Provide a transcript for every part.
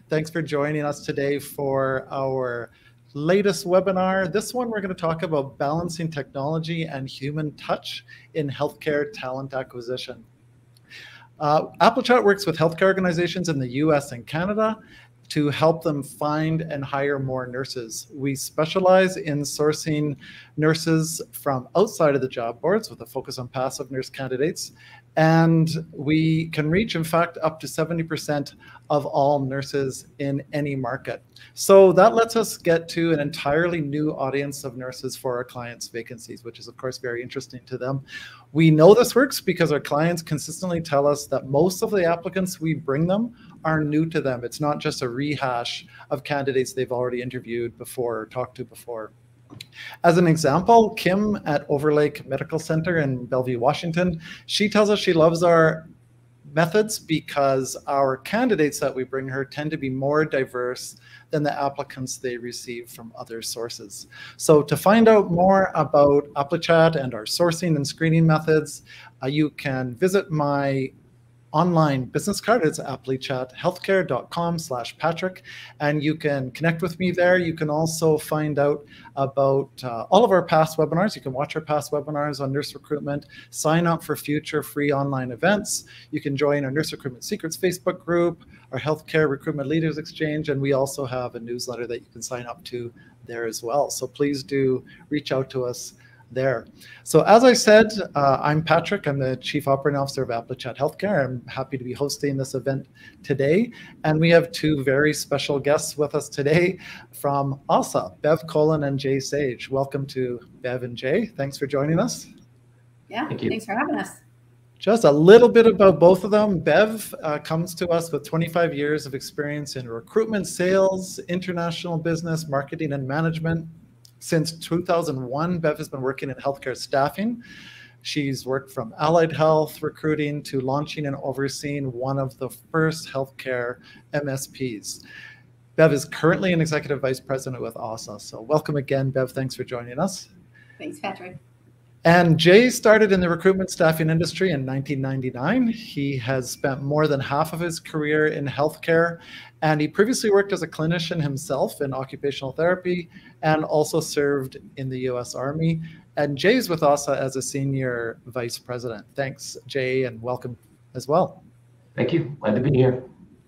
Thanks for joining us today for our latest webinar. This one, we're going to talk about balancing technology and human touch in healthcare talent acquisition. AppleChat works with healthcare organizations in the US and Canada to help them find and hire more nurses. We specialize in sourcing nurses from outside of the job boards with a focus on passive nurse candidates. And we can reach, in fact, up to 70% of all nurses in any market. So that lets us get to an entirely new audience of nurses for our clients' vacancies, which is, of course, very interesting to them. We know this works because our clients consistently tell us that most of the applicants we bring them are new to them. It's not just a rehash of candidates they've already interviewed before or talked to before. As an example, Kim at Overlake Medical Center in Bellevue, Washington, she tells us she loves our methods because our candidates that we bring her tend to be more diverse than the applicants they receive from other sources. So to find out more about AppleChat and our sourcing and screening methods, you can visit my online business card. It's applechat.healthcare.com/Patrick, and you can connect with me there. You can also find out about all of our past webinars. You can watch our past webinars on nurse recruitment, sign up for future free online events. You can join our Nurse Recruitment Secrets Facebook group, our Healthcare Recruitment Leaders Exchange, and we also have a newsletter that you can sign up to there as well. So please do reach out to us there. So as I said, I'm Patrick. I'm the Chief Operating Officer of AppleChat Healthcare. I'm happy to be hosting this event today. And we have two very special guests with us today from AHSA, Bev Colan and Jay Sage. Welcome to Bev and Jay. Thanks for joining us. Yeah, thanks for having us. Just a little bit about both of them. Bev comes to us with 25 years of experience in recruitment, sales, international business, marketing, and management. Since 2001, Bev has been working in healthcare staffing. She's worked from allied health recruiting to launching and overseeing one of the first healthcare MSPs. Bev is currently an executive vice president with AHSA. So welcome again, Bev. Thanks for joining us. Thanks, Patrick. And Jay started in the recruitment staffing industry in 1999. He has spent more than half of his career in healthcare, and he previously worked as a clinician himself in occupational therapy and also served in the US Army. And Jay's with AHSA as a senior vice president. Thanks, Jay, and welcome as well. Thank you. Glad to be here.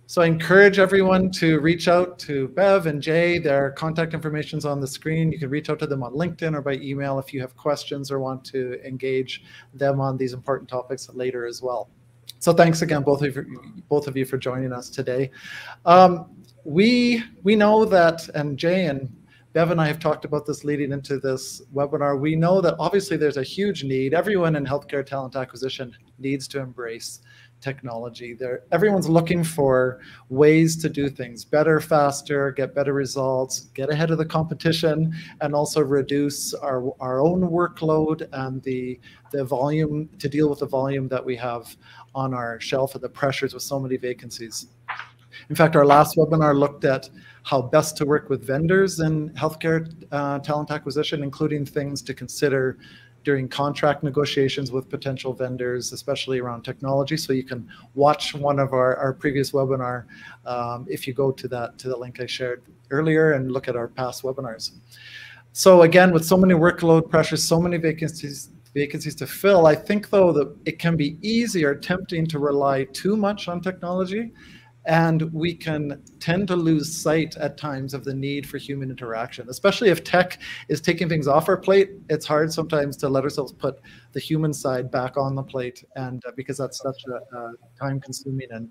So I encourage everyone to reach out to Bev and Jay. Their contact information is on the screen. You can reach out to them on LinkedIn or by email if you have questions or want to engage them on these important topics later as well. So thanks again, both of you for joining us today. We know that, and Jay and Bev and I have talked about this leading into this webinar. We know that obviously there's a huge need. Everyone in healthcare talent acquisition needs to embrace technology. Everyone's looking for ways to do things better, faster, get better results, get ahead of the competition, and also reduce our own workload and the volume, to deal with the volume that we have on our shelf and the pressures with so many vacancies. In fact, our last webinar looked at how best to work with vendors in healthcare talent acquisition, including things to consider during contract negotiations with potential vendors, especially around technology. So you can watch one of our previous webinar if you go to the link I shared earlier and look at our past webinars. So again, with so many workload pressures, so many vacancies to fill, I think though that it can be easy or tempting to rely too much on technology, and we can tend to lose sight at times of the need for human interaction, especially if tech is taking things off our plate. It's hard sometimes to let ourselves put the human side back on the plate, and because that's such a time-consuming and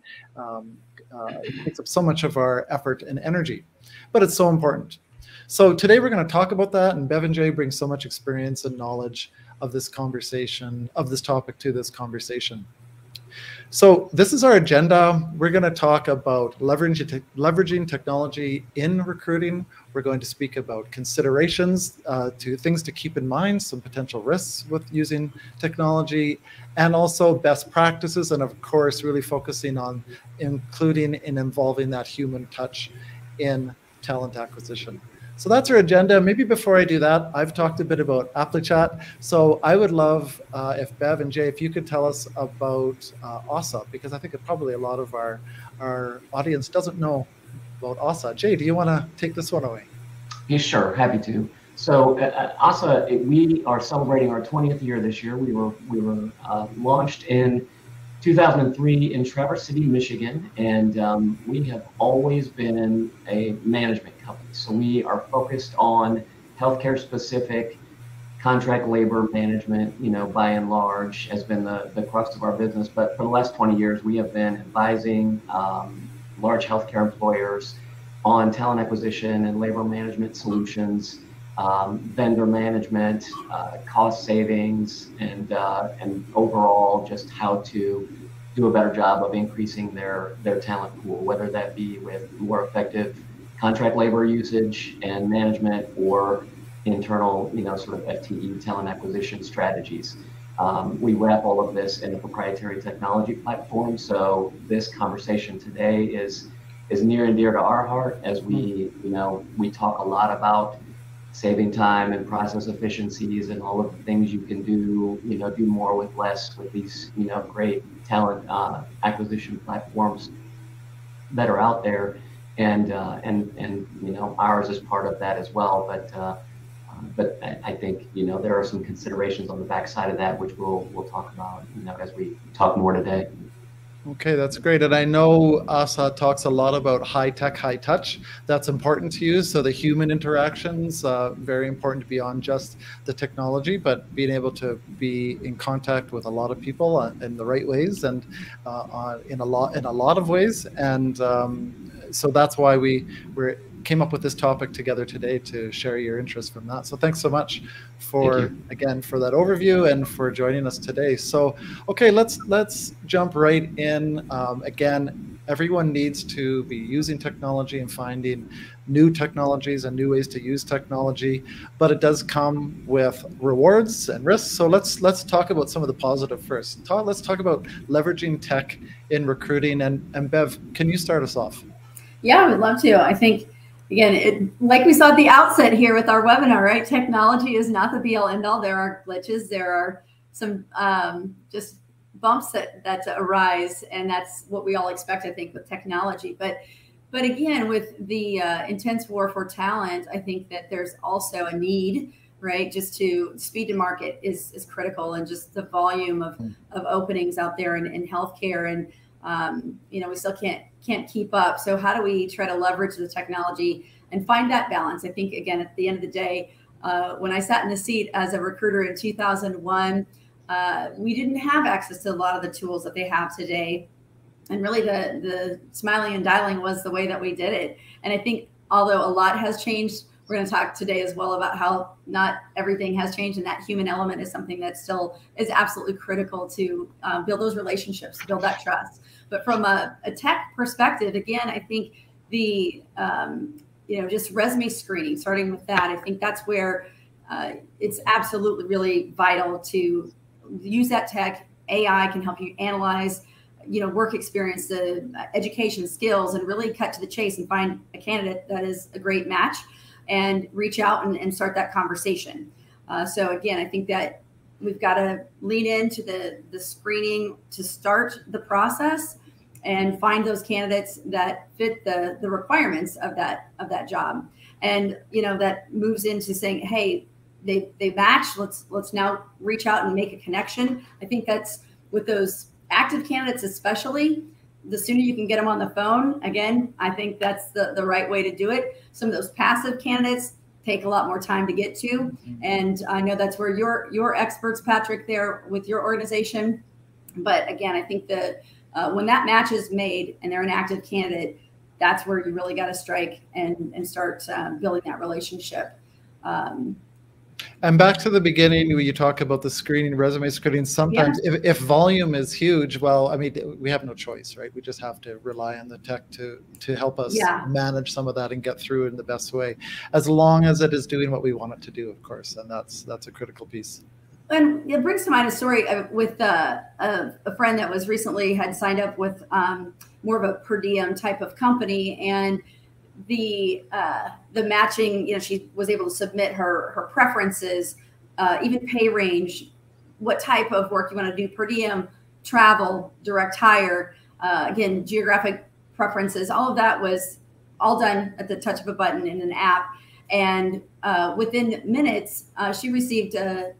it takes up so much of our effort and energy, but it's so important. So today we're going to talk about that, and Bev and Jay bring so much experience and knowledge of this conversation, of this topic to this conversation. So this is our agenda. We're going to talk about leveraging technology in recruiting. We're going to speak about considerations to things to keep in mind, some potential risks with using technology, and also best practices, and of course, really focusing on including and involving that human touch in talent acquisition. So that's our agenda. Maybe before I do that, I've talked a bit about AppleChat. So I would love if Bev and Jay, if you could tell us about AHSA, because I think probably a lot of our audience doesn't know about AHSA. Jay, do you want to take this one away? Yeah, sure, happy to. So AHSA, we are celebrating our 20th year this year. We were launched in 2003 in Traverse City, Michigan, and we have always been a management company. So we are focused on healthcare specific contract labor management, by and large, has been the crux of our business. But for the last 20 years, we have been advising large healthcare employers on talent acquisition and labor management solutions, vendor management, cost savings, and overall just how to do a better job of increasing their talent pool, whether that be with more effective contract labor usage and management or internal, sort of FTE talent acquisition strategies. We wrap all of this in a proprietary technology platform. So this conversation today is near and dear to our heart as we talk a lot about saving time and process efficiencies and all of the things you can do, do more with less with these, great talent acquisition platforms that are out there. And ours is part of that as well. But I think, there are some considerations on the backside of that, which we'll talk about, as we talk more today. Okay, that's great. And I know AHSA talks a lot about high tech, high touch. That's important to you. So the human interactions, very important beyond just the technology, but being able to be in contact with a lot of people in the right ways and in a lot of ways. And so that's why we came up with this topic together today to share your interest from that. So thanks so much for that overview and for joining us today. So, okay, let's jump right in. Again, everyone needs to be using technology and finding new technologies and new ways to use technology, but it does come with rewards and risks. So let's talk about some of the positive first. Let's talk about leveraging tech in recruiting. And Bev, can you start us off? Yeah, I would love to. I think, again, like we saw at the outset here with our webinar, right? Technology is not the be-all, end-all. There are glitches. There are some just bumps that arise, and that's what we all expect, I think, with technology. But again, with the intense war for talent, I think that there's also a need, right? Just to speed to market is critical, and just the volume of openings out there in healthcare, and we still can't keep up. So how do we try to leverage the technology and find that balance? I think, again, at the end of the day, when I sat in the seat as a recruiter in 2001, we didn't have access to a lot of the tools that they have today. And really the smiling and dialing was the way that we did it. And I think although a lot has changed, we're going to talk today as well about how not everything has changed, and that human element is something that still is absolutely critical to build those relationships, build that trust. But from a tech perspective, again, I think the just resume screening, starting with that, I think that's where it's absolutely really vital to use that tech. AI can help you analyze, work experience, the education skills, and really cut to the chase and find a candidate that is a great match, and reach out and start that conversation. So again, I think that we've got to lean into the screening to start the process and find those candidates that fit the requirements of that job. And that moves into saying, hey, they match. Let's now reach out and make a connection. I think that's with those active candidates, especially. The sooner you can get them on the phone, again, I think that's the right way to do it. Some of those passive candidates take a lot more time to get to. And I know that's where you're experts, Patrick, there with your organization. But again, I think that when that match is made and they're an active candidate, that's where you really got to strike and start building that relationship. And back to the beginning, when you talk about the screening, resume screening, sometimes if volume is huge, well, I mean, we have no choice, right? We just have to rely on the tech to help us manage some of that and get through it in the best way, as long as it is doing what we want it to do, of course. And that's a critical piece. And it brings to mind a story with a friend that was recently had signed up with more of a per diem type of company, and the matching, she was able to submit her preferences, even pay range, what type of work you want to do, per diem, travel, direct hire, again, geographic preferences, all of that was all done at the touch of a button in an app. And within minutes, she received a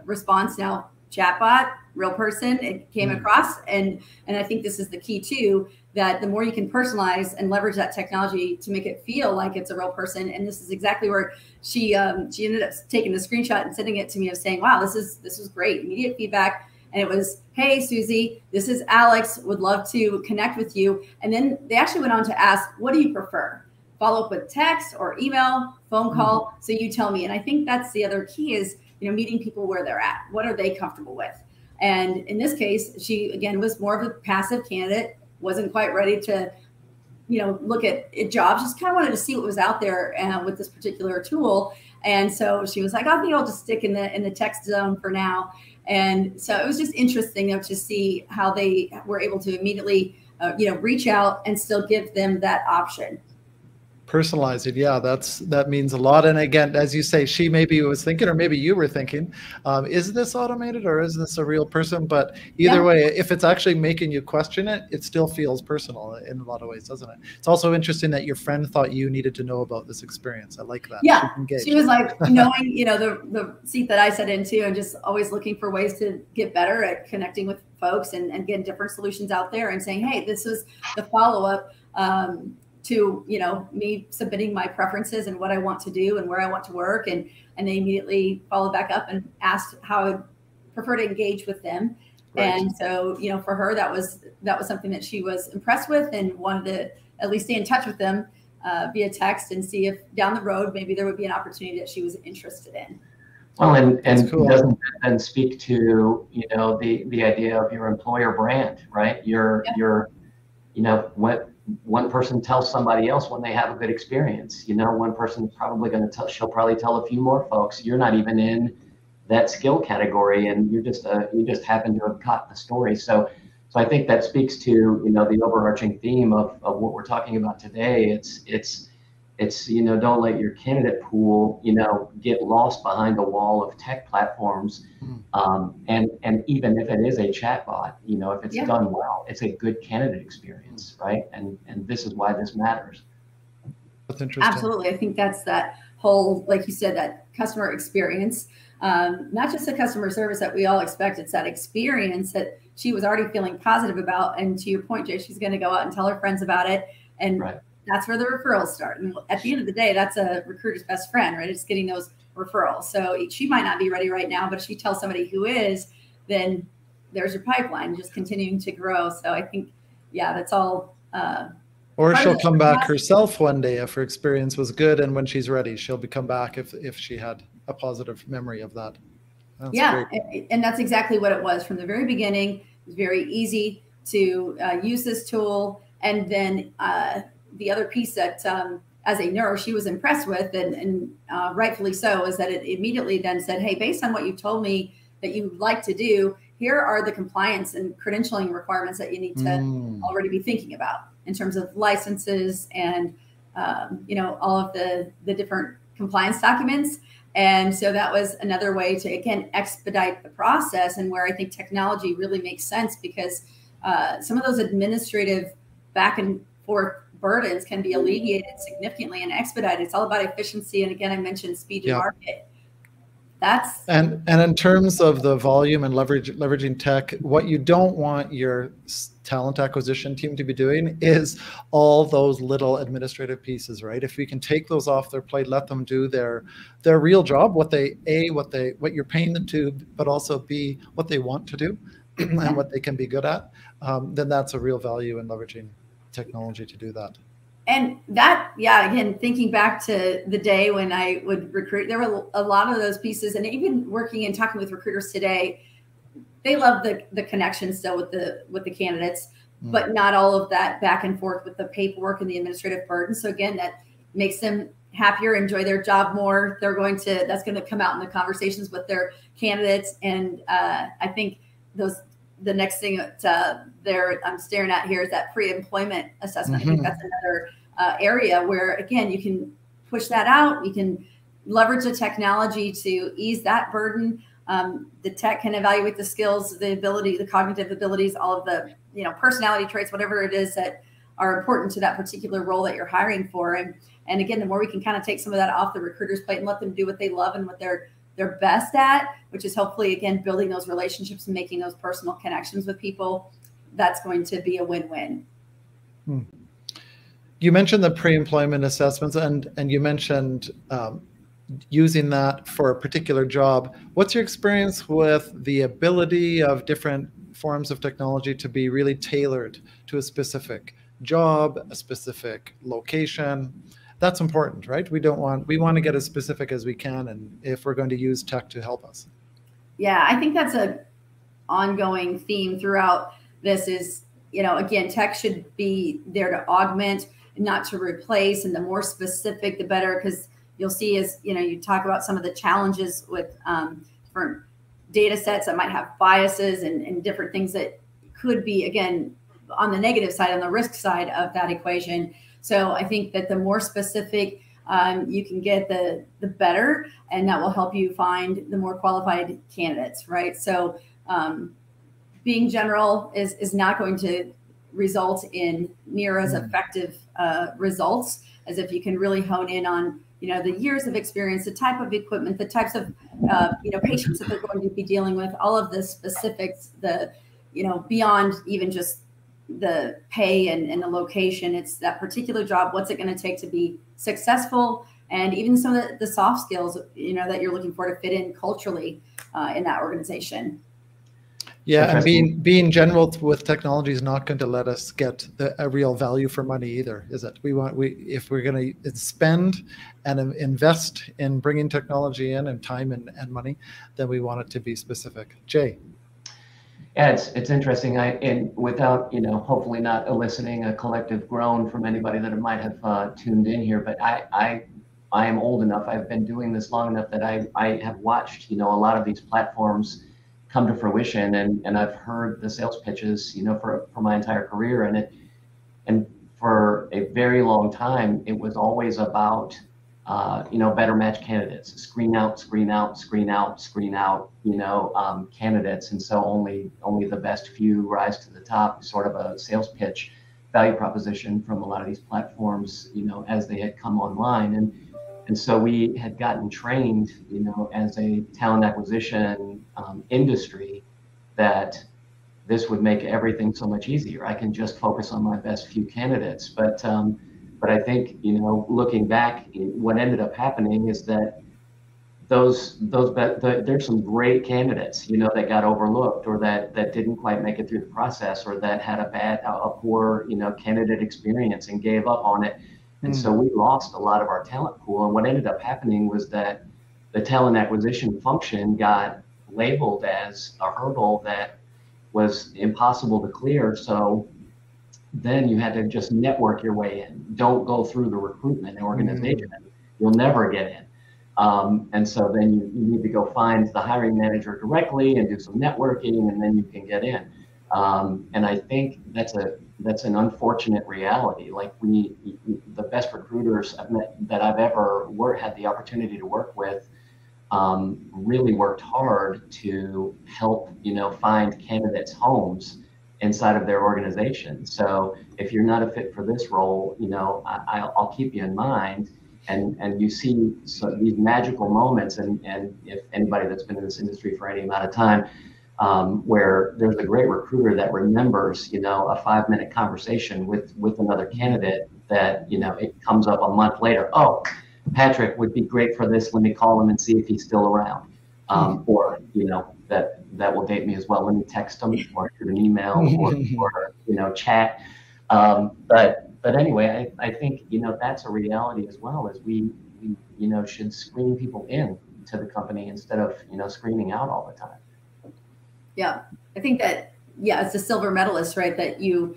response. Now, chatbot, real person, it came across. And I think this is the key too, that the more you can personalize and leverage that technology to make it feel like it's a real person. And this is exactly where she ended up taking the screenshot and sending it to me of saying, wow, this was great. Immediate feedback. And it was, hey, Susie, this is Alex, would love to connect with you. And then they actually went on to ask, what do you prefer? Follow up with text or email, phone call. So you tell me. And I think that's the other key is, meeting people where they're at. What are they comfortable with? And in this case, she, again, was more of a passive candidate, wasn't quite ready to, look at jobs, just kind of wanted to see what was out there with this particular tool. And so she was like, I think I'll just stick in the text zone for now. And so it was just interesting to see how they were able to immediately, reach out and still give them that option. Personalize it. Yeah, that means a lot. And again, as you say, she maybe was thinking, or maybe you were thinking, is this automated or is this a real person? But either way, if it's actually making you question it, it still feels personal in a lot of ways, doesn't it? It's also interesting that your friend thought you needed to know about this experience. I like that. Yeah, she was like knowing, the seat that I sat into and just always looking for ways to get better at connecting with folks and getting different solutions out there and saying, hey, this was the follow-up to, me submitting my preferences and what I want to do and where I want to work. And they immediately followed back up and asked how I would prefer to engage with them. Right. And so, for her, that was something that she was impressed with and wanted to at least stay in touch with them via text and see if down the road, maybe there would be an opportunity that she was interested in. Well, and cool. Doesn't that then speak to, the idea of your employer brand, right? What one person tells somebody else when they have a good experience, one person's probably going to she'll probably tell a few more folks, you're not even in that skill category and you just happen to have caught the story. So I think that speaks to, the overarching theme of what we're talking about today. It's don't let your candidate pool, get lost behind a wall of tech platforms. And even if it is a chatbot, if it's done well, it's a good candidate experience, right? And this is why this matters. That's interesting. Absolutely. I think that's that whole, like you said, that customer experience, not just the customer service that we all expect. It's that experience that she was already feeling positive about. And to your point, Jay, she's going to go out and tell her friends about it. And that's where the referrals start. And at the end of the day, that's a recruiter's best friend, right? It's getting those referrals. So she might not be ready right now, but if she tells somebody who is, then there's your pipeline just continuing to grow. So I think, that's all. Or she'll come back herself one day if her experience was good. And when she's ready, she'll come back if she had a positive memory of that. That's great. And that's exactly what it was from the very beginning. It was very easy to use this tool. And then the other piece that as a nurse, she was impressed with, and rightfully so, is that it immediately then said, hey, based on what you told me that you like to do, here are the compliance and credentialing requirements that you need to already be thinking about in terms of licenses and, all of the different compliance documents. And so that was another way to, again, expedite the process, and where I think technology really makes sense, because some of those administrative back and forth burdens can be alleviated significantly and expedited. It's all about efficiency. And again, I mentioned speed to market. And in terms of the volume and leveraging tech, what you don't want your talent acquisition team to be doing is all those little administrative pieces, right? If we can take those off their plate, let them do their real job, what you're paying them to, but also B, what they want to do and what they can be good at, then that's a real value in leveraging technology to do that. And that, again, thinking back to the day when I would recruit, there were a lot of those pieces. And even working and talking with recruiters today, they love the connection still with the candidates, but not all of that back and forth with the paperwork and the administrative burden. So again, that makes them happier, enjoy their job more. That's going to come out in the conversations with their candidates. And I think the next thing that I'm staring at here is that pre-employment assessment. I think that's another area where, again, you can push that out. You can leverage the technology to ease that burden. The tech can evaluate the skills, the ability, the cognitive abilities, all of the personality traits, whatever it is that are important to that particular role that you're hiring for. And again, the more we can kind of take some of that off the recruiter's plate and let them do what they love and what they're best at, which is hopefully, again, building those relationships and making those personal connections with people, that's going to be a win-win. You mentioned the pre-employment assessments, and you mentioned using that for a particular job. What's your experience with the ability of different forms of technology to be really tailored to a specific job, a specific location? That's important, right? We want to get as specific as we can, and if we're going to use tech to help us. Yeah, I think that's an ongoing theme throughout this is, again, tech should be there to augment, not to replace, and the more specific, the better, because you'll see as, you talk about some of the challenges with different data sets that might have biases and different things that could be, again, on the negative side, on the risk side of that equation. So I think that the more specific you can get, the better, and that will help you find the more qualified candidates, right? So being general is not going to result in near as effective results as if you can really hone in on, the years of experience, the type of equipment, the types of, patients that they're going to be dealing with, all of the specifics, beyond even just the pay and the location. It's that particular job. What's it going to take to be successful? And even some of the soft skills, that you're looking for to fit in culturally in that organization. Yeah, and being general with technology is not going to let us get a real value for money either, is it? If we're going to spend and invest in bringing technology in and time and money, then we want it to be specific. Jay. Yeah, it's interesting. And without, hopefully not eliciting a collective groan from anybody that might have tuned in here, but I am old enough. I've been doing this long enough that I have watched, a lot of these platforms come to fruition, and I've heard the sales pitches, for my entire career, and for a very long time, it was always about, better match candidates, screen out, candidates, and so only the best few rise to the top, sort of a sales pitch value proposition from a lot of these platforms, as they had come online, and so we had gotten trained, as a talent acquisition industry, that this would make everything so much easier. I can just focus on my best few candidates. But I think, looking back, what ended up happening is that there's some great candidates, that got overlooked, or that didn't quite make it through the process, or that had a poor, candidate experience and gave up on it. And so we lost a lot of our talent pool. And what ended up happening was that the talent acquisition function got labeled as a hurdle that was impossible to clear. So then you had to just network your way in. Don't go through the recruitment organization. You'll never get in. And so then you need to go find the hiring manager directly and do some networking, and then you can get in. And I think that's an unfortunate reality. Like the best recruiters that I've ever had the opportunity to work with, really worked hard to help, find candidates homes inside of their organization. So if you're not a fit for this role, I'll keep you in mind. And you see these magical moments, and if anybody that's been in this industry for any amount of time, where there's a great recruiter that remembers, a 5-minute conversation with another candidate that, it comes up a month later. Oh, Patrick would be great for this. Let me call him and see if he's still around. Or, that will date me as well. Let me text him or shoot an email or chat. But anyway, I think, that's a reality as well, as we should screen people in to the company instead of, screening out all the time. Yeah, I think that, it's the silver medalist, right, that you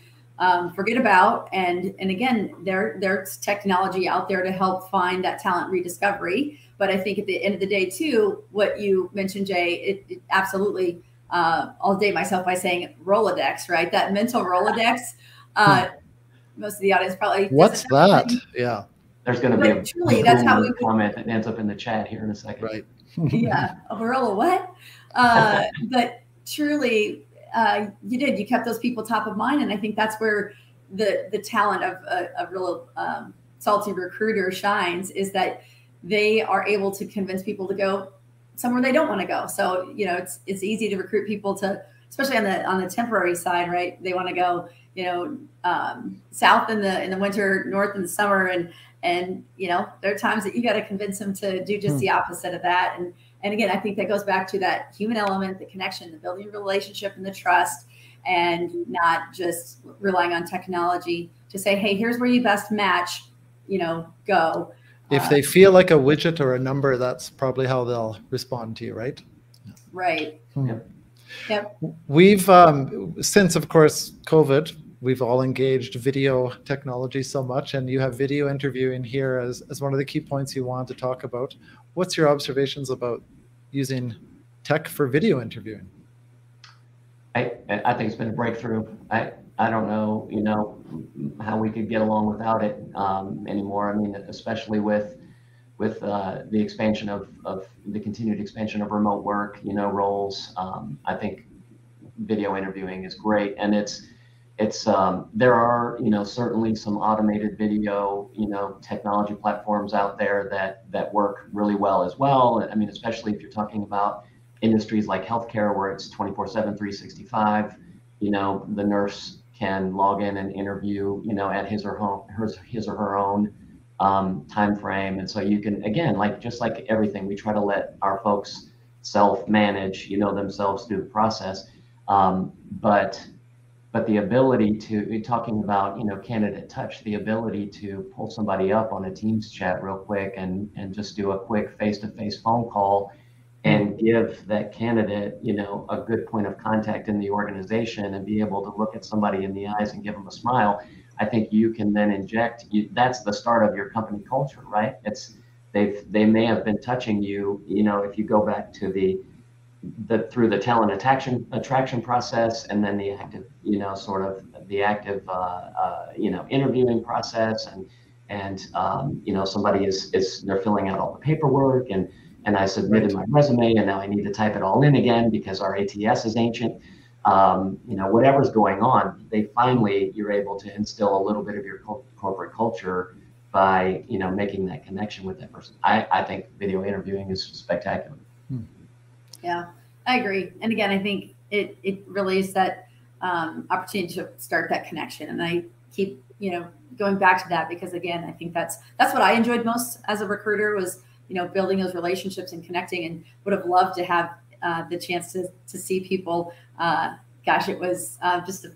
forget about. And again, there's technology out there to help find that talent rediscovery. But I think at the end of the day, too, what you mentioned, Jay, it absolutely, I'll date myself by saying Rolodex, right? That mental Rolodex. Most of the audience probably. What's that? Yeah. There's going to be a truly, that's how we comment that ends up in the chat here in a second. Right. Yeah. Overall, what? But truly, you kept those people top of mind. And I think that's where, the talent of a real salty recruiter shines is that they are able to convince people to go somewhere they don't want to go. So, you know, it's easy to recruit people to, especially on the temporary side, right? They want to go, you know, south in the winter, north in the summer, and you know, there are times that you got to convince them to do just the opposite of that. And again, I think that goes back to that human element, the connection, the building a relationship, and the trust, and not just relying on technology to say, hey, here's where you best match, you know, go. If they feel like a widget or a number, that's probably how they'll respond to you, right? Right. Yep. We've, since, of course, COVID, we've all engaged video technology so much, and you have video interviewing here as one of the key points you want to talk about. What's your observations about using tech for video interviewing? I think it's been a breakthrough. I don't know, you know, how we could get along without it anymore. I mean, especially with the expansion of the continued expansion of remote work, you know, roles. I think video interviewing is great, and it's there are, you know, certainly some automated video, you know, technology platforms out there that work really well as well. I mean, especially if you're talking about industries like healthcare, where it's 24/7, 365. You know, the nurse can log in and interview, you know, at his or her own time frame. And so you can, again, just like everything, we try to let our folks self-manage, you know, themselves through the process. But the ability to, talking about, you know, candidate touch, the ability to pull somebody up on a Teams chat real quick and just do a quick face-to-face phone call and give that candidate, you know, a good point of contact in the organization and be able to look at somebody in the eyes and give them a smile. I think you can then inject, that's the start of your company culture, right? They may have been touching you, you know, if you go back to through the talent attraction process, and then the active, you know, sort of the active, you know, interviewing process, and you know, somebody they're filling out all the paperwork, and I submitted my resume, and now I need to type it all in again because our ATS is ancient. You know, whatever's going on, you're able to instill a little bit of your corporate culture by, you know, making that connection with that person. I think video interviewing is spectacular. Yeah, I agree. And again, I think it really is that opportunity to start that connection. And I keep, you know, going back to that because, again, I think that's what I enjoyed most as a recruiter was, you know, building those relationships and connecting, and would have loved to have the chance to see people. Gosh, it was just a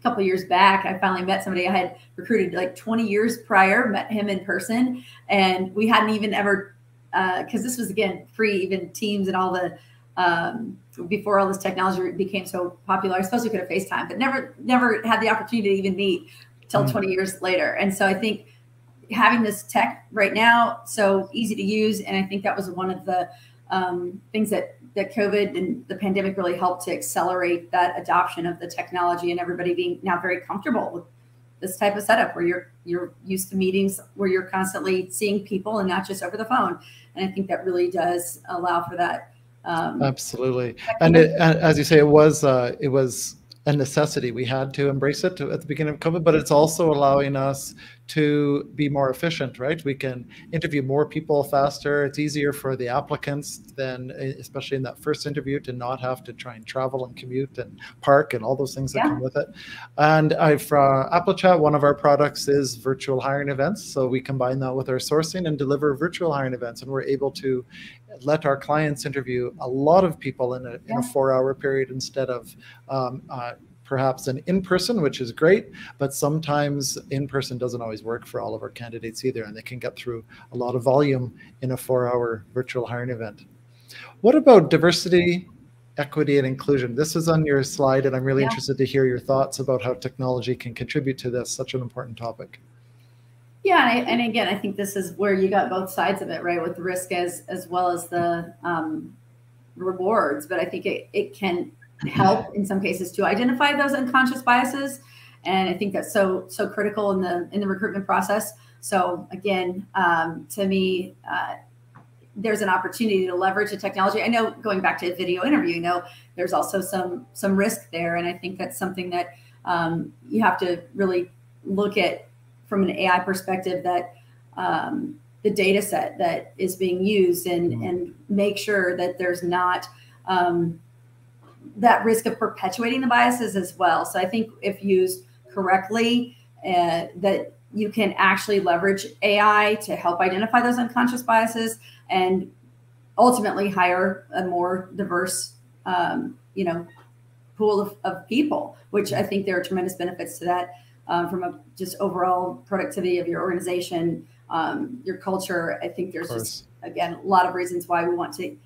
couple of years back. I finally met somebody I had recruited like 20 years prior, met him in person, and we hadn't even ever, because this was, again, free, even Teams and all the, before all this technology became so popular. I suppose we could have FaceTime, but never had the opportunity to even meet till 20 years later. And so I think having this tech right now, so easy to use. And I think that was one of the things that COVID and the pandemic really helped to accelerate that adoption of the technology, and everybody being now very comfortable with this type of setup where you're used to meetings where you're constantly seeing people and not just over the phone. And I think that really does allow for that. Absolutely. And as you say, it was a necessity. We had to embrace it at the beginning of COVID, but it's also allowing us to be more efficient, right? We can interview more people faster. It's easier for the applicants then, especially in that first interview, to not have to try and travel and commute and park and all those things that come with it. And for Apple Chat, one of our products is virtual hiring events. So we combine that with our sourcing and deliver virtual hiring events. And we're able to let our clients interview a lot of people in a 4-hour period instead of perhaps an in-person, which is great, but sometimes in-person doesn't always work for all of our candidates either, and they can get through a lot of volume in a 4-hour virtual hiring event. What about diversity, equity, and inclusion? This is on your slide, and I'm really interested to hear your thoughts about how technology can contribute to this, such an important topic. Yeah, and again, I think this is where you got both sides of it, right, with the risk as well as the rewards. But I think it can help in some cases to identify those unconscious biases, and I think that's so critical in the recruitment process. So again, to me, there's an opportunity to leverage the technology. I know, going back to a video interview, there's also some risk there, and I think that's something that you have to really look at from an AI perspective that the data set that is being used and make sure that there's not that risk of perpetuating the biases as well. So I think if used correctly, that you can actually leverage AI to help identify those unconscious biases and ultimately hire a more diverse, pool of people, which I think there are tremendous benefits to that from a just overall productivity of your organization, your culture. I think there's just, again, a lot of reasons why we want to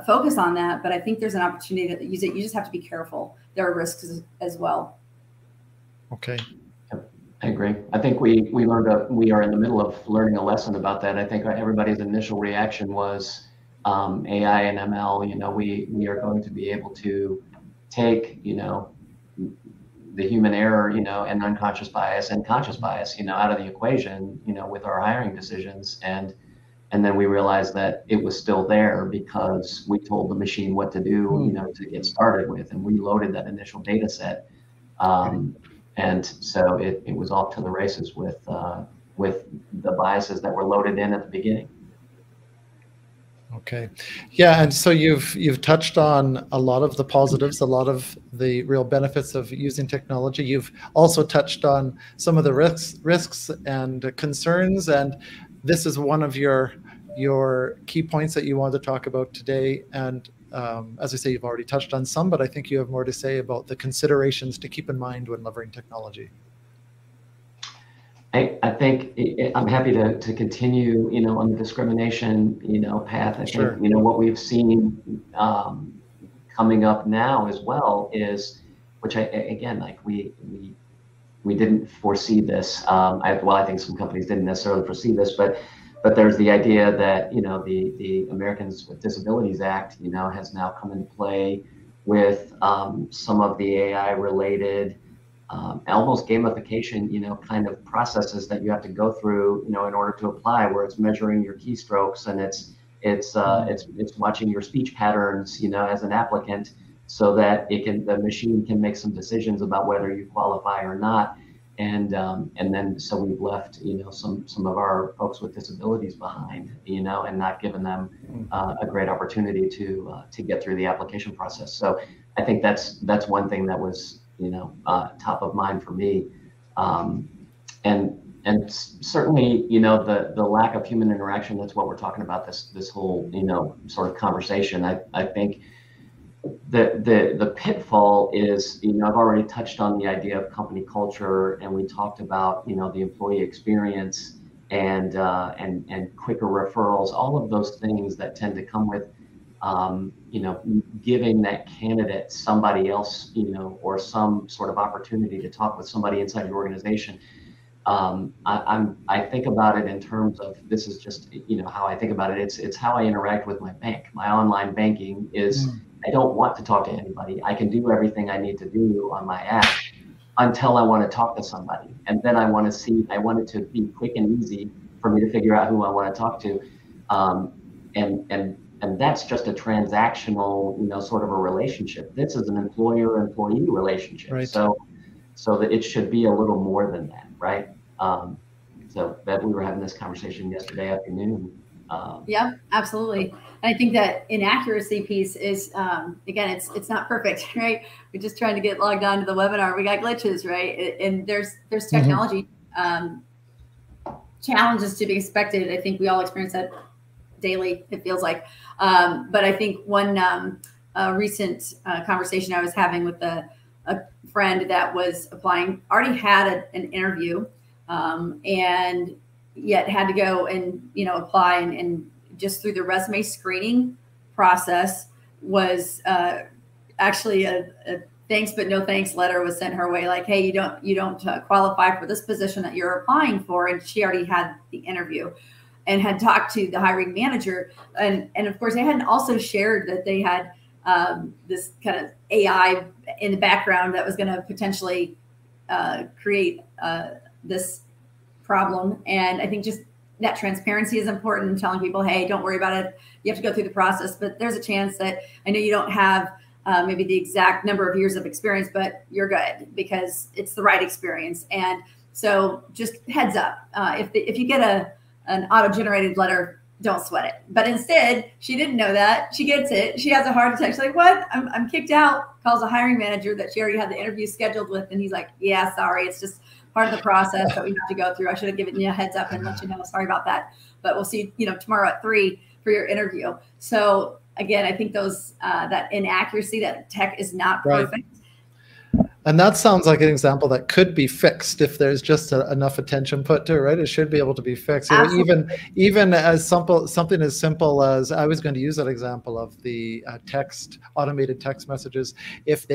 focus on that, but I think there's an opportunity to use it. You just have to be careful. There are risks as well. Okay. I agree. I think we are in the middle of learning a lesson about that. I think everybody's initial reaction was AI and ML, we are going to be able to take, the human error, and unconscious bias and conscious bias, out of the equation, with our hiring decisions. And then we realized that it was still there because we told the machine what to do, to get started with, and we loaded that initial data set. And so it was off to the races with the biases that were loaded in at the beginning. Okay. Yeah, and so you've touched on a lot of the positives, a lot of the real benefits of using technology. You've also touched on some of the risks and concerns, and this is one of your key points that you wanted to talk about today. And as I say, you've already touched on some, but I think you have more to say about the considerations to keep in mind when leveraging technology. I think I'm happy to continue, on the discrimination, path. I think, what we've seen coming up now as well is, which we didn't foresee this. I think some companies didn't necessarily foresee this, but there's the idea that, the Americans with Disabilities Act, has now come into play with some of the AI related almost gamification, kind of processes that you have to go through, in order to apply, where it's measuring your keystrokes and it's watching your speech patterns, as an applicant, so that the machine can make some decisions about whether you qualify or not. And then so we've left, some of our folks with disabilities behind, and not given them a great opportunity to get through the application process. So I think that's one thing that was, top of mind for me. And certainly, the lack of human interaction, that's what we're talking about, this whole, sort of conversation. I think the pitfall is, I've already touched on the idea of company culture, and we talked about, the employee experience and quicker referrals, all of those things that tend to come with, giving that candidate somebody else, or some sort of opportunity to talk with somebody inside your organization. I think about it in terms of, this is just, how I think about it. It's how I interact with my bank. My online banking is, I don't want to talk to anybody. I can do everything I need to do on my app until I want to talk to somebody. And then I want it to be quick and easy for me to figure out who I want to talk to. And that's just a transactional, sort of a relationship. This is an employer-employee relationship. Right. So that it should be a little more than that, right? So Bev, we were having this conversation yesterday afternoon. Yeah, absolutely. And I think that inaccuracy piece is, again, it's not perfect, right? We're just trying to get logged on to the webinar. We got glitches, right? And there's technology challenges to be expected. I think we all experience that daily, it feels like. But I think one recent conversation I was having with a friend that was applying, already had an interview, and yet had to go and, apply and just through the resume screening process was actually a thanks but no thanks letter was sent her way, like, hey, you don't qualify for this position that you're applying for. And she already had the interview and had talked to the hiring manager. And of course, they hadn't also shared that they had this kind of AI in the background that was going to potentially create this problem. And I think just that transparency is important, and telling people, hey, don't worry about it. You have to go through the process, but there's a chance that, I know you don't have maybe the exact number of years of experience, but you're good because it's the right experience. And So just heads up, if you get an auto-generated letter, don't sweat it. But instead, she didn't know that. She gets it. She has a heart attack. She's like, what? I'm kicked out. Calls a hiring manager that she already had the interview scheduled with. And he's like, yeah, sorry. It's just part of the process that we have to go through. I should have given you a heads up and let you know. Sorry about that. But we'll see, tomorrow at 3 for your interview. So again, I think those, that inaccuracy, that tech is not perfect. Right. And that sounds like an example that could be fixed if there's just enough attention put to it, right? It should be able to be fixed. Even as something as simple as, I was going to use that example of the automated text messages. If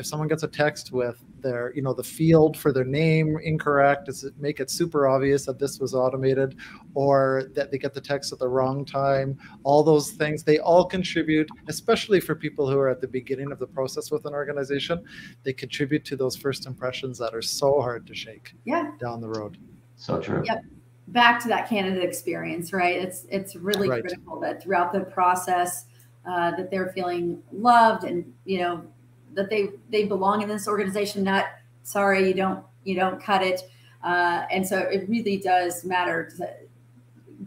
someone gets a text with their, the field for their name incorrect, does it make it super obvious that this was automated, or that they get the text at the wrong time? All those things, they all contribute, especially for people who are at the beginning of the process with an organization. They contribute to those first impressions that are so hard to shake down the road. So true. Yep. Back to that candidate experience, right? It's really critical that throughout the process that they're feeling loved, and that they belong in this organization. Not, sorry, you don't cut it. And so it really does matter to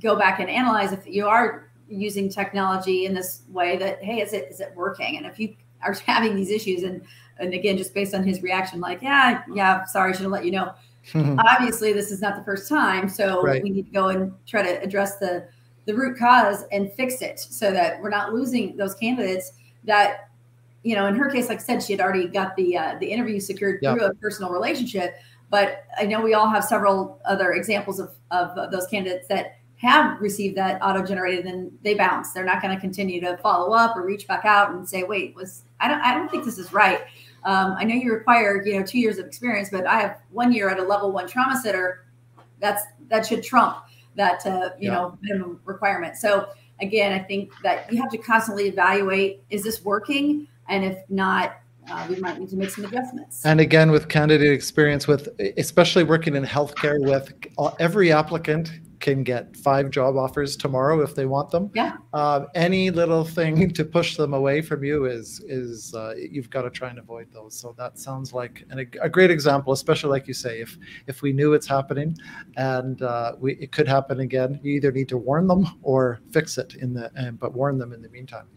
go back and analyze if you are using technology in this way, that, hey, is it working? And if you are having these issues, and again, just based on his reaction, like, yeah, sorry, should have let you know. Obviously, this is not the first time. So we need to go and try to address the root cause and fix it, so that we're not losing those candidates that, in her case, like I said, she had already got the interview secured through a personal relationship. But I know we all have several other examples of those candidates that have received that auto-generated, and they bounce. They're not going to continue to follow up or reach back out and say, wait, I don't think this is right. I know you require, 2 years of experience, but I have 1 year at a level 1 trauma center. That should trump that, minimum requirement. So again, I think that you have to constantly evaluate, is this working? And if not, we might need to make some adjustments. And again, with candidate experience, especially working in healthcare, with every applicant can get 5 job offers tomorrow if they want them. Yeah. Any little thing to push them away from you is you've got to try and avoid those. So that sounds like a great example, especially like you say, if we knew it's happening and it could happen again, you either need to warn them or fix it but warn them in the meantime.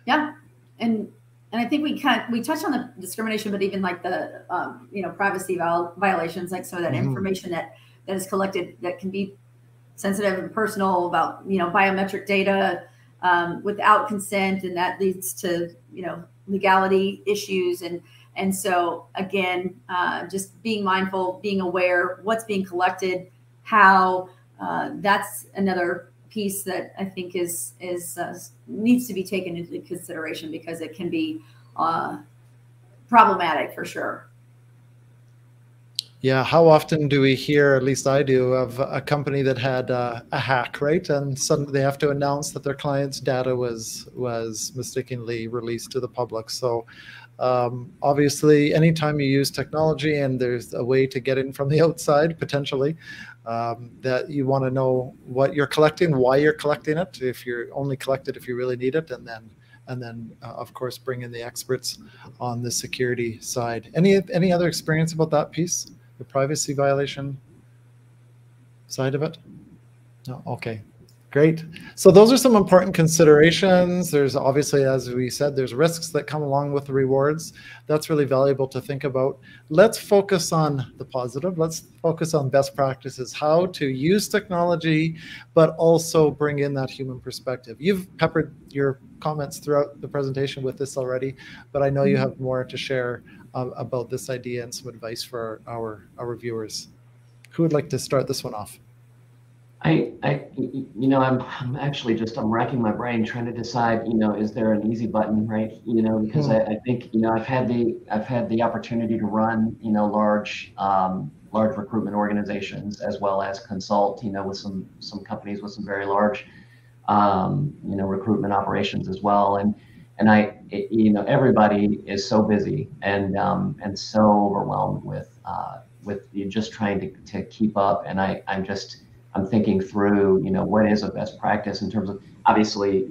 Yeah. And I think we touched on the discrimination, but even like the privacy violations, like some of that information that is collected that can be sensitive and personal about biometric data without consent, and that leads to legality issues, and so again, just being mindful, being aware what's being collected, how that's another piece that I think is needs to be taken into consideration, because it can be problematic for sure. Yeah, how often do we hear, at least I do, of a company that had a hack, right? And suddenly they have to announce that their client's data was mistakenly released to the public. So obviously, anytime you use technology and there's a way to get in from the outside, potentially, that you want to know what you're collecting, why you're collecting it, if you're only collect it if you really need it, and then of course, bring in the experts on the security side. Any other experience about that piece? The privacy violation side of it? No, okay, great. So those are some important considerations. There's obviously, as we said, there's risks that come along with the rewards. That's really valuable to think about. Let's focus on the positive. Let's focus on best practices, how to use technology, but also bring in that human perspective. You've peppered your comments throughout the presentation with this already, but I know you have more to share about this idea and some advice for our viewers. Who would like to start this one off? I'm actually I'm racking my brain trying to decide, is there an easy button, right? Because I think, I've had the opportunity to run, large recruitment organizations, as well as consult, with some companies with some very large, recruitment operations as well. And everybody is so busy and so overwhelmed with just trying to keep up. And I'm thinking through, what is a best practice in terms of, obviously,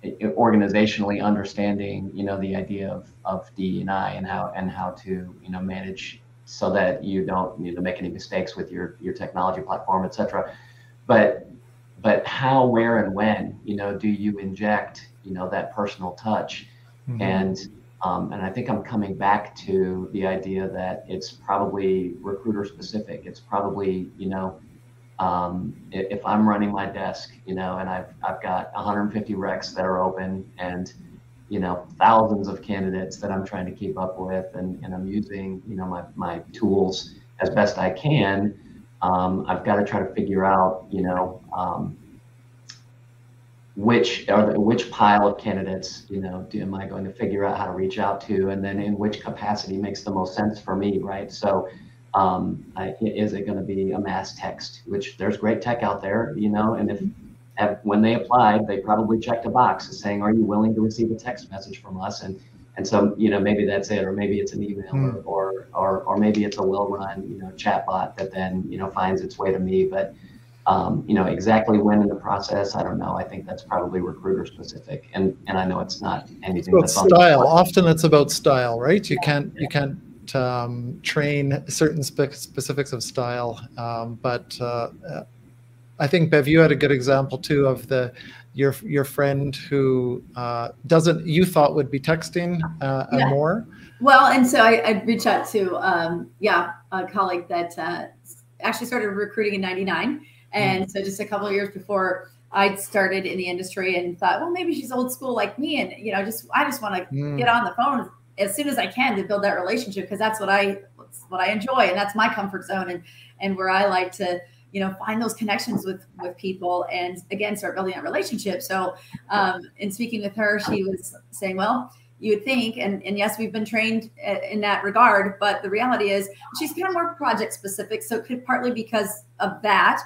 organizationally understanding, the idea of DE&I and how to, manage so that you don't make any mistakes with your technology platform, et cetera. But how, where, and when, do you inject, that personal touch? Mm-hmm. And I think I'm coming back to the idea that it's probably recruiter specific. It's probably, if I'm running my desk, and I've got 150 recs that are open, and thousands of candidates that I'm trying to keep up with, and I'm using my tools as best I can. I've got to try to figure out which pile of candidates am I going to figure out how to reach out to, and then in which capacity makes the most sense for me, right? So is it going to be a mass text, which there's great tech out there, and when they applied, they probably checked a box saying, are you willing to receive a text message from us? And so, maybe that's it, or maybe it's an email, or maybe it's a well-run, chat bot that then, finds its way to me. But, exactly when in the process, I don't know. I think that's probably recruiter specific. And I know it's not anything that's style. Often it's about style, right? You can't train certain specifics of style. But I think, Bev, you had a good example too of your friend who you thought would be texting and more. Well, and so I reached out to a colleague that actually started recruiting in '99, and so just a couple of years before I started in the industry, and thought, well, maybe she's old school like me, and I just want to get on the phone as soon as I can to build that relationship, because that's what I enjoy, and that's my comfort zone, and where I like to find those connections with people, and again, start building that relationship. So in speaking with her, she was saying, well, you would think, and yes, we've been trained in that regard, but the reality is she's kind of more project specific. So it could partly because of that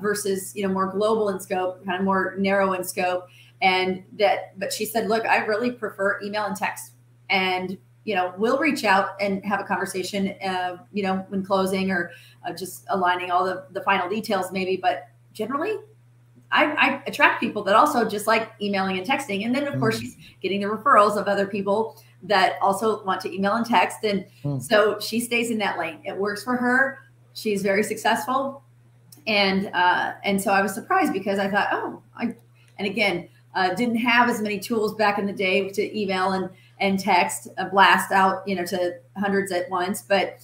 versus, more global in scope, kind of more narrow in scope. But she said, look, I really prefer email and text, and we'll reach out and have a conversation, when closing, or just aligning all the final details maybe. But generally, I attract people that also just like emailing and texting. And then, of course, she's getting the referrals of other people that also want to email and text. And so she stays in that lane. It works for her. She's very successful. And so I was surprised, because I thought, didn't have as many tools back in the day to email and text, blast out, to hundreds at once. But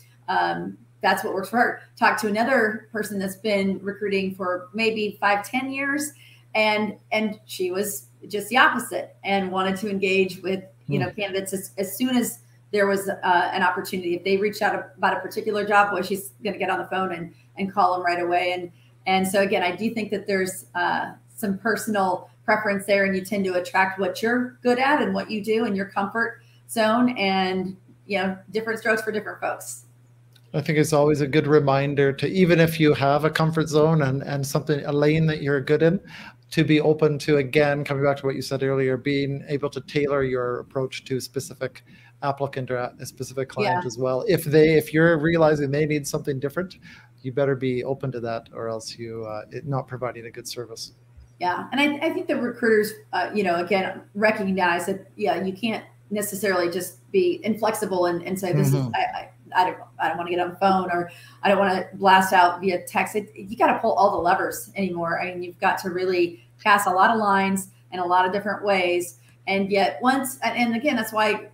that's what works for her. Talked to another person that's been recruiting for maybe 5-10 years, and she was just the opposite, and wanted to engage with candidates as soon as there was an opportunity. If they reached out about a particular job, well, she's going to get on the phone and call them right away. And so again, I do think that there's some personal preference there, and you tend to attract what you're good at and what you do in your comfort zone, and different strokes for different folks. I think it's always a good reminder to, even if you have a comfort zone and a lane that you're good in, to be open to, again, coming back to what you said earlier, being able to tailor your approach to a specific applicant or a specific client as well. If you're realizing they need something different, you better be open to that, or else you're not providing a good service. Yeah, and I think the recruiters, again, recognize that, you can't necessarily just be inflexible and say, this is, I don't want to get on the phone, or I don't want to blast out via text. You got to pull all the levers anymore. I mean, you've got to really pass a lot of lines in a lot of different ways. And yet and again, that's why,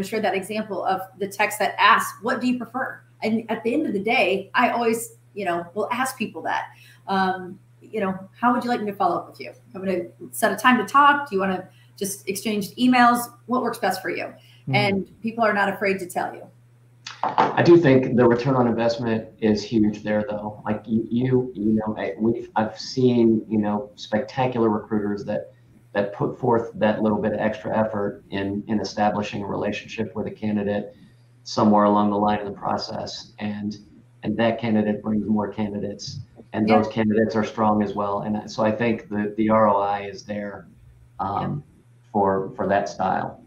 shared that example of the text that asks, what do you prefer? And at the end of the day, I always, will ask people that, how would you like me to follow up with you? I'm going to set a time to talk. Do you want to just exchange emails? What works best for you? And people are not afraid to tell you. I do think the return on investment is huge there, though. Like I've seen, spectacular recruiters that put forth that little bit of extra effort in establishing a relationship with a candidate somewhere along the line in the process, and that candidate brings more candidates, and those candidates are strong as well. And so I think the ROI is there for that style.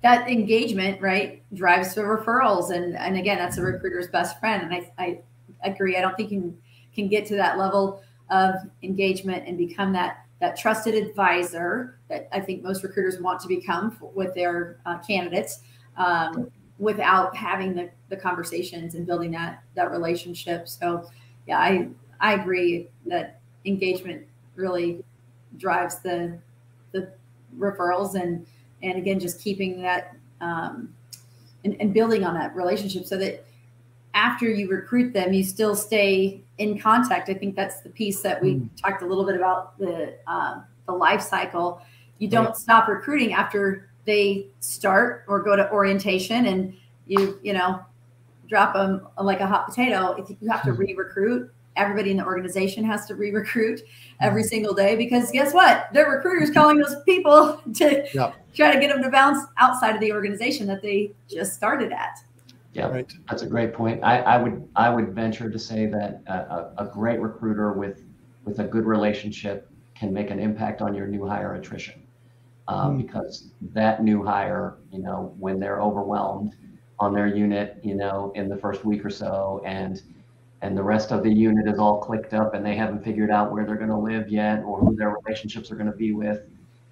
That engagement, right, drives the referrals. And again, that's a recruiter's best friend. And I agree. I don't think you can get to that level of engagement and become that trusted advisor that I think most recruiters want to become with their candidates without having the conversations and building that relationship. So yeah, I agree that engagement really drives the referrals, and again, just keeping that and building on that relationship so that after you recruit them, you still stay in contact. I think that's the piece that we talked a little bit about, the life cycle. You don't stop recruiting after they start or go to orientation, and you drop them like a hot potato. You have to re-recruit. Everybody in the organization has to re-recruit every single day, because guess what? Their recruiter's calling those people to try to get them to bounce outside of the organization that they just started at. Yeah, right. That's a great point. I would venture to say that a great recruiter with a good relationship can make an impact on your new hire attrition, because that new hire, when they're overwhelmed on their unit, in the first week or so, and the rest of the unit is all clicked up and they haven't figured out where they're going to live yet or who their relationships are going to be with,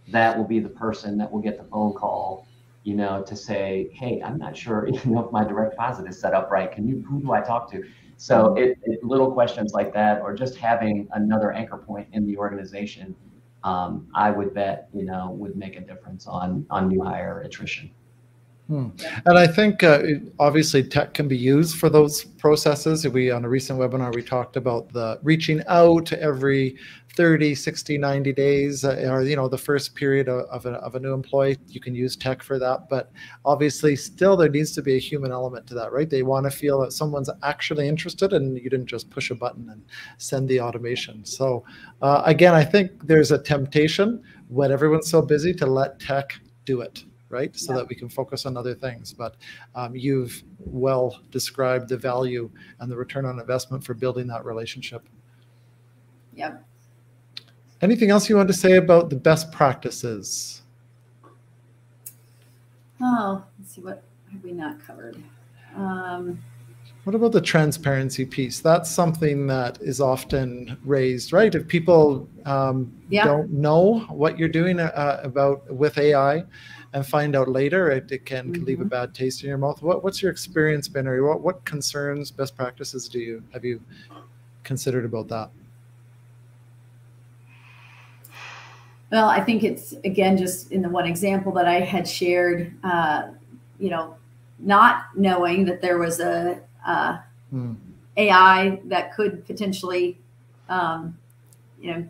that will be the person that will get the phone call, to say, hey, I'm not sure, if my direct deposit is set up right. Who do I talk to? So little questions like that, or just having another anchor point in the organization, I would bet, would make a difference on new hire attrition. And I think obviously tech can be used for those processes. On a recent webinar, we talked about the reaching out every 30, 60, 90 days, or the first period of a new employee. You can use tech for that, but obviously still there needs to be a human element to that, right? They want to feel that someone's actually interested and you didn't just push a button and send the automation. So again, I think there's a temptation when everyone's so busy to let tech do it, right? So that we can focus on other things. But you've well described the value and the return on investment for building that relationship. Yep. Anything else you want to say about the best practices? Oh, let's see, what have we not covered? What about the transparency piece? That's something that is often raised, right? If people don't know what you're doing with AI and find out later, it can leave a bad taste in your mouth. What's your experience been, or what concerns, best practices have you considered about that? Well, I think it's, again, just in the one example that I had shared, not knowing that there was a AI that could potentially,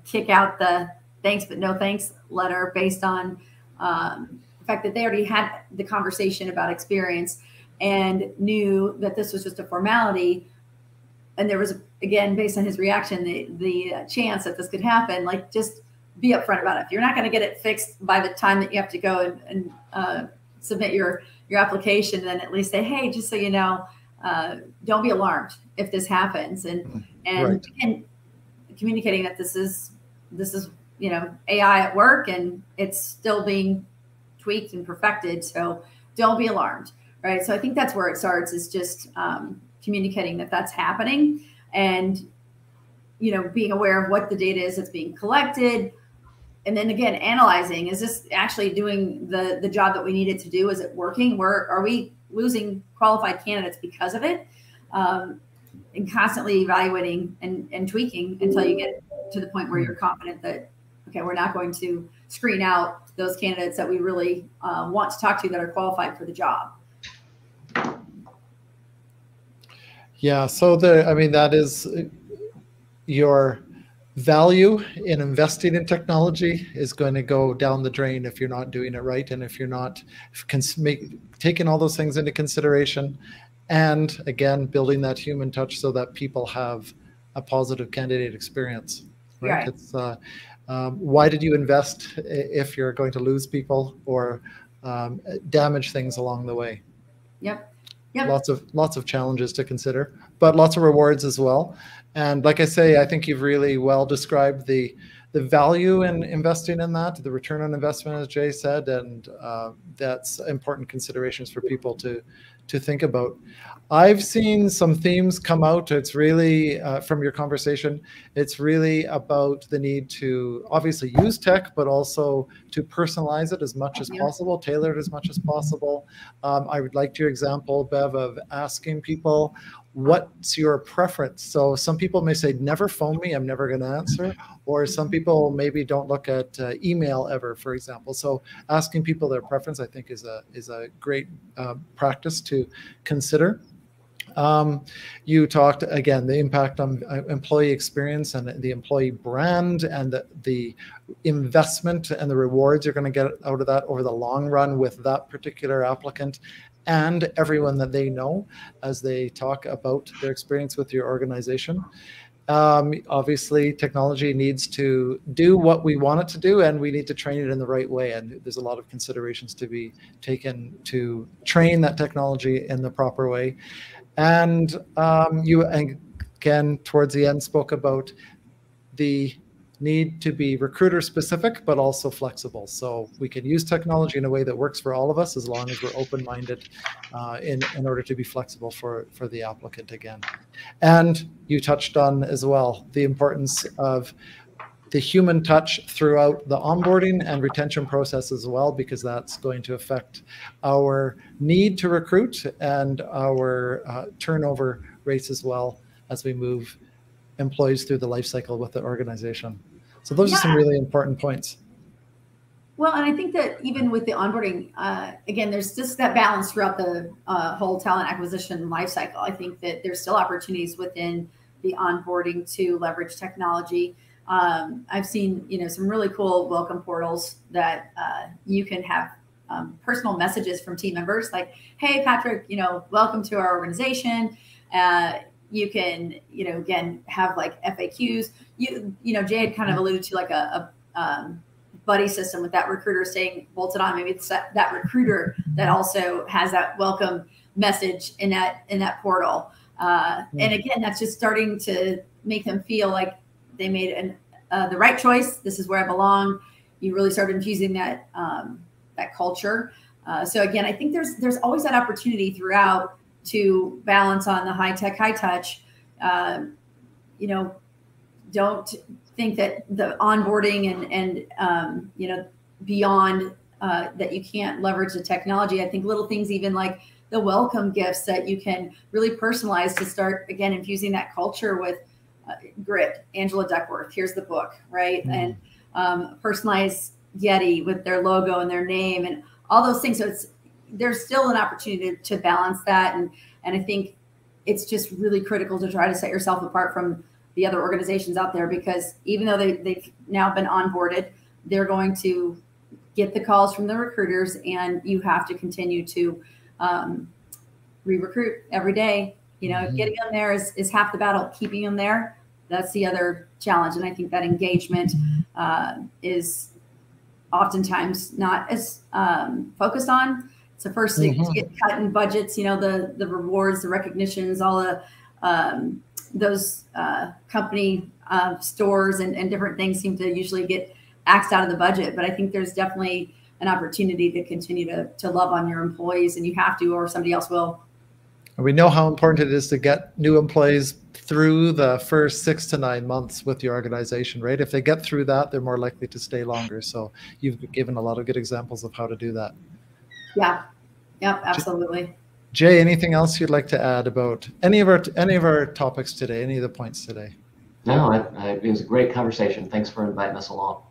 kick out the thanks but no thanks letter based on the fact that they already had the conversation about experience and knew that this was just a formality. And there was, again, based on his reaction, the chance that this could happen, like, just be upfront about it. If you're not going to get it fixed by the time that you have to go and submit your application, then at least say, hey, just so you know, don't be alarmed if this happens, and communicating that this is AI at work and it's still being tweaked and perfected. So don't be alarmed, right? So I think that's where it starts, is just communicating that that's happening, and being aware of what the data is that's being collected. And then again, analyzing, is this actually doing the job that we need it to do? Is it working? Are we losing qualified candidates because of it? And constantly evaluating and tweaking until you get to the point where you're confident that, okay, we're not going to screen out those candidates that we really want to talk to that are qualified for the job. Yeah, so that is your value in investing in technology is going to go down the drain if you're not doing it right, and if you're not taking all those things into consideration, and again, building that human touch so that people have a positive candidate experience. Right? It's why did you invest if you're going to lose people or damage things along the way? Yep. Lots of challenges to consider, but lots of rewards as well. And like I say, I think you've really well described the value in investing in that, the return on investment, as Jay said, and that's important considerations for people to think about. I've seen some themes come out. It's really, from your conversation, it's really about the need to obviously use tech, but also to personalize it as much as possible, tailor it as much as possible. I would like your example, Bev, of asking people, what's your preference? So some people may say, never phone me, I'm never going to answer. Or some people maybe don't look at email ever, for example. So asking people their preference, I think, is a great practice to consider. You talked, again, the impact on employee experience and the employee brand and the investment and the rewards you're going to get out of that over the long run with that particular applicant and everyone that they know as they talk about their experience with your organization. Obviously, technology needs to do what we want it to do, and we need to train it in the right way. And there's a lot of considerations to be taken to train that technology in the proper way. And you, again, towards the end, spoke about the need to be recruiter specific, but also flexible. So we can use technology in a way that works for all of us, as long as we're open-minded in order to be flexible for the applicant again. And you touched on as well the importance of the human touch throughout the onboarding and retention process as well, because that's going to affect our need to recruit and our turnover rates as well as we move employees through the life cycle with the organization. So those are some really important points. Well, and I think that even with the onboarding, again, there's just that balance throughout the whole talent acquisition life cycle. I think that there's still opportunities within the onboarding to leverage technology. I've seen, some really cool welcome portals that you can have personal messages from team members like, hey, Patrick, welcome to our organization. You can, again, have like FAQs. Jay had kind of alluded to like a buddy system with that recruiter staying bolted on. Maybe it's that recruiter that also has that welcome message in that portal. And again, that's just starting to make them feel like they made the right choice. This is where I belong. You really start infusing that that culture. So again, I think there's always that opportunity throughout to balance on the high tech, high touch. Don't think that the onboarding and beyond that you can't leverage the technology. I think little things, even like the welcome gifts that you can really personalize to start, again, infusing that culture with Grit, Angela Duckworth, here's the book, right? Mm-hmm. And personalized Yeti with their logo and their name and all those things. So there's still an opportunity to balance that. And I think it's just really critical to try to set yourself apart from the other organizations out there, because even though they've now been onboarded, they're going to get the calls from the recruiters, and you have to continue to re-recruit every day. Mm-hmm. Getting them there is half the battle. Keeping them there, that's the other challenge. And I think that engagement is oftentimes not as focused on. It's the first thing to get cut in budgets, the rewards, the recognitions, all the those company stores and different things seem to usually get axed out of the budget. But I think there's definitely an opportunity to continue to love on your employees, and you have to, or somebody else will. We know how important it is to get new employees through the first 6 to 9 months with your organization, right? If they get through that, they're more likely to stay longer. So you've given a lot of good examples of how to do that. Yeah. Yep, absolutely. Jay, anything else you'd like to add about any of our topics today, any of the points today? No, it was a great conversation. Thanks for inviting us along.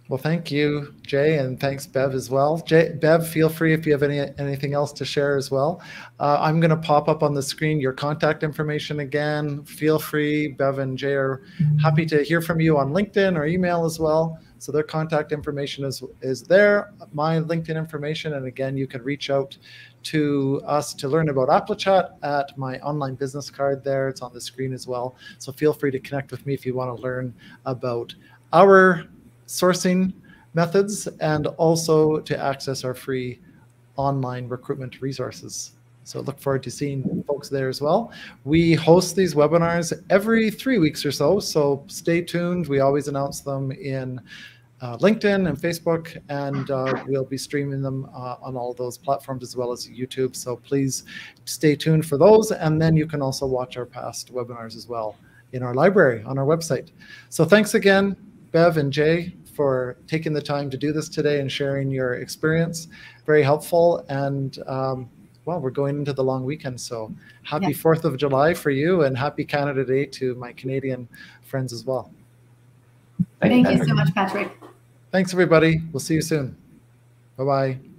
Well, thank you, Jay, and thanks, Bev, as well. Bev, feel free if you have anything else to share as well. I'm going to pop up on the screen your contact information again. Feel free. Bev and Jay are happy to hear from you on LinkedIn or email as well. So their contact information is there, my LinkedIn information. And again, you can reach out to us to learn about AppleChat at my online business card there. It's on the screen as well. So feel free to connect with me if you want to learn about our sourcing methods and also to access our free online recruitment resources. So look forward to seeing folks there as well. We host these webinars every 3 weeks or so, so stay tuned. We always announce them in LinkedIn and Facebook, and we'll be streaming them on all those platforms as well as YouTube. So please stay tuned for those. And then you can also watch our past webinars as well in our library on our website. So thanks again, Bev and Jay, for taking the time to do this today and sharing your experience. Very helpful. And well, we're going into the long weekend, so happy 4th of July for you, and happy Canada Day to my Canadian friends as well. Thank you so much, Patrick. Thanks, everybody. We'll see you soon. Bye-bye.